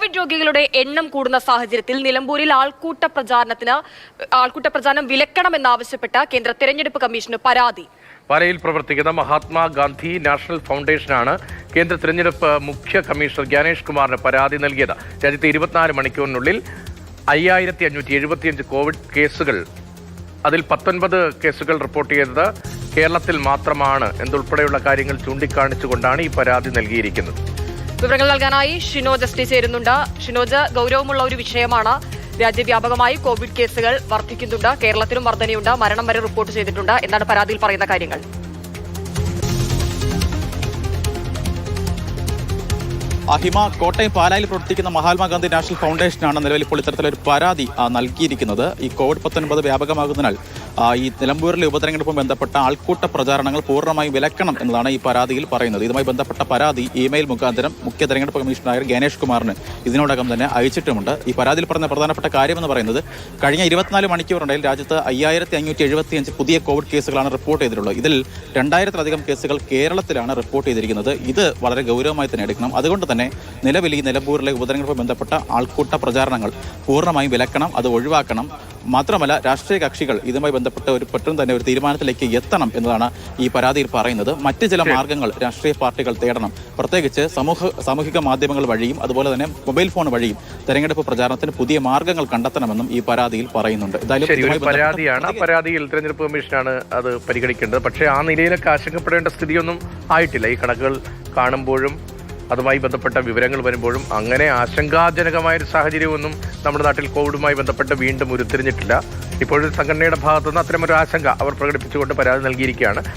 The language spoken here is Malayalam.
കോവിഡ് രോഗികളുടെ എണ്ണം കൂടുന്ന സാഹചര്യത്തിൽ നിലമ്പൂരിൽ ആൾക്കൂട്ട പ്രചാരണം വിലക്കണമെന്നാവശ്യപ്പെട്ട് കേന്ദ്ര തെരഞ്ഞെടുപ്പ് കമ്മീഷന് പരാതി. പാലയിൽ പ്രവർത്തിക്കുന്ന മഹാത്മാഗാന്ധി നാഷണൽ ഫൗണ്ടേഷനാണ് കേന്ദ്ര തെരഞ്ഞെടുപ്പ് മുഖ്യ കമ്മീഷണർ ജ്ഞാനേഷ് കുമാറിന് പരാതി നൽകിയത്. രാജ്യത്തെ 24 മണിക്കൂറിനുള്ളിൽ 5575 കോവിഡ് കേസുകൾ, അതിൽ 19 കേസുകൾ റിപ്പോർട്ട് ചെയ്തത് കേരളത്തിൽ മാത്രമാണ് എന്നുൾപ്പെടെയുള്ള കാര്യങ്ങൾ ചൂണ്ടിക്കാണിച്ചുകൊണ്ടാണ് ഈ പരാതി നൽകിയിരിക്കുന്നത്. വിവരങ്ങൾ നൽകാനായി ഷിനോജ് ജസ്റ്റിസ് ചേരുന്നുണ്ട്. ഷിനോജ്, ഗൗരവമുള്ള ഒരു വിഷയമാണ്. രാജ്യവ്യാപകമായി കോവിഡ് കേസുകൾ വർദ്ധിക്കുന്നുണ്ട്, കേരളത്തിലും വർധനയുണ്ട്, മരണം വരെ റിപ്പോർട്ട് ചെയ്തിട്ടുണ്ട്. എന്താണ് പരാതിയിൽ പറയുന്ന കാര്യങ്ങൾ? ഹിമ, കോട്ടയം പാലായിൽ പ്രവർത്തിക്കുന്ന മഹാത്മാഗാന്ധി നാഷണൽ ഫൗണ്ടേഷനാണ് നിലവിൽ ഇപ്പോൾ ഇത്തരത്തിലൊരു പരാതി നൽകിയിരിക്കുന്നത്. ഈ കോവിഡ്-19 വ്യാപകമാകുന്നതിനാൽ ഈ നിലമ്പൂരിലെ ഉപതെരഞ്ഞെടുപ്പും ബന്ധപ്പെട്ട ആൾക്കൂട്ട പ്രചാരണങ്ങൾ പൂർണ്ണമായും വിലക്കണം എന്നതാണ് ഈ പരാതിയിൽ പറയുന്നത്. ഇതുമായി ബന്ധപ്പെട്ട പരാതി ഇമെയിൽ മുഖാന്തരം മുഖ്യ തെരഞ്ഞെടുപ്പ് കമ്മീഷണറായ ജ്ഞാനേഷ് കുമാറിന് ഇതിനോടകം തന്നെ അയച്ചിട്ടുമുണ്ട്. ഈ പരാതിയിൽ പറഞ്ഞ പ്രധാനപ്പെട്ട കാര്യമെന്ന് പറയുന്നത്, കഴിഞ്ഞ 24 മണിക്കൂറിനിടയിൽ രാജ്യത്ത് 5575 പുതിയ കോവിഡ് കേസുകളാണ് റിപ്പോർട്ട് ചെയ്തിട്ടുള്ളത്. ഇതിൽ 2000-ലധികം കേസുകൾ കേരളത്തിലാണ് റിപ്പോർട്ട് ചെയ്തിരിക്കുന്നത്. ഇത് വളരെ ഗൗരവമായി തന്നെ എടുക്കണം. അതുകൊണ്ട് തന്നെ നിലവിൽ ഈ നിലമ്പൂരിലെ ഉപതെരഞ്ഞെടുപ്പ് ബന്ധപ്പെട്ട ആൾക്കൂട്ട പ്രചാരണങ്ങൾ പൂർണ്ണമായും വിലക്കണം, അത് ഒഴിവാക്കണം. മാത്രമല്ല, രാഷ്ട്രീയ കക്ഷികൾ ഇതുമായി ബന്ധപ്പെട്ട് പെട്ടെന്ന് തന്നെ ഒരു തീരുമാനത്തിലേക്ക് എത്തണം എന്നതാണ് ഈ പരാതിയിൽ പറയുന്നത്. മറ്റ് ചില മാർഗങ്ങൾ രാഷ്ട്രീയ പാർട്ടികൾ തേടണം. പ്രത്യേകിച്ച് സാമൂഹിക മാധ്യമങ്ങൾ വഴിയും അതുപോലെ തന്നെ മൊബൈൽ ഫോൺ വഴിയും തെരഞ്ഞെടുപ്പ് പ്രചാരണത്തിന് പുതിയ മാർഗങ്ങൾ കണ്ടെത്തണമെന്നും ഈ പരാതിയിൽ പറയുന്നുണ്ട്. പരാതിയിൽ തെരഞ്ഞെടുപ്പ് കമ്മീഷനാണ് അത് പരിഗണിക്കേണ്ടത്. പക്ഷേ ആ നിലയിലൊക്കെ ആശങ്കപ്പെടേണ്ട സ്ഥിതിയൊന്നും ആയിട്ടില്ല. ഈ കണക്കുകൾ കാണുമ്പോഴും അതുമായി ബന്ധപ്പെട്ട വിവരങ്ങൾ വരുമ്പോഴും അങ്ങനെ ആശങ്കാജനകമായൊരു സാഹചര്യമൊന്നും നമ്മുടെ നാട്ടിൽ കോവിഡുമായി ബന്ധപ്പെട്ട് വീണ്ടും ഉരുത്തിരിഞ്ഞിട്ടില്ല. ഇപ്പോഴും സംഘടനയുടെ ഭാഗത്തുനിന്ന് അത്തരമൊരു ആശങ്ക അവർ പ്രകടിപ്പിച്ചുകൊണ്ട് പരാതി നൽകിയിരിക്കുകയാണ്.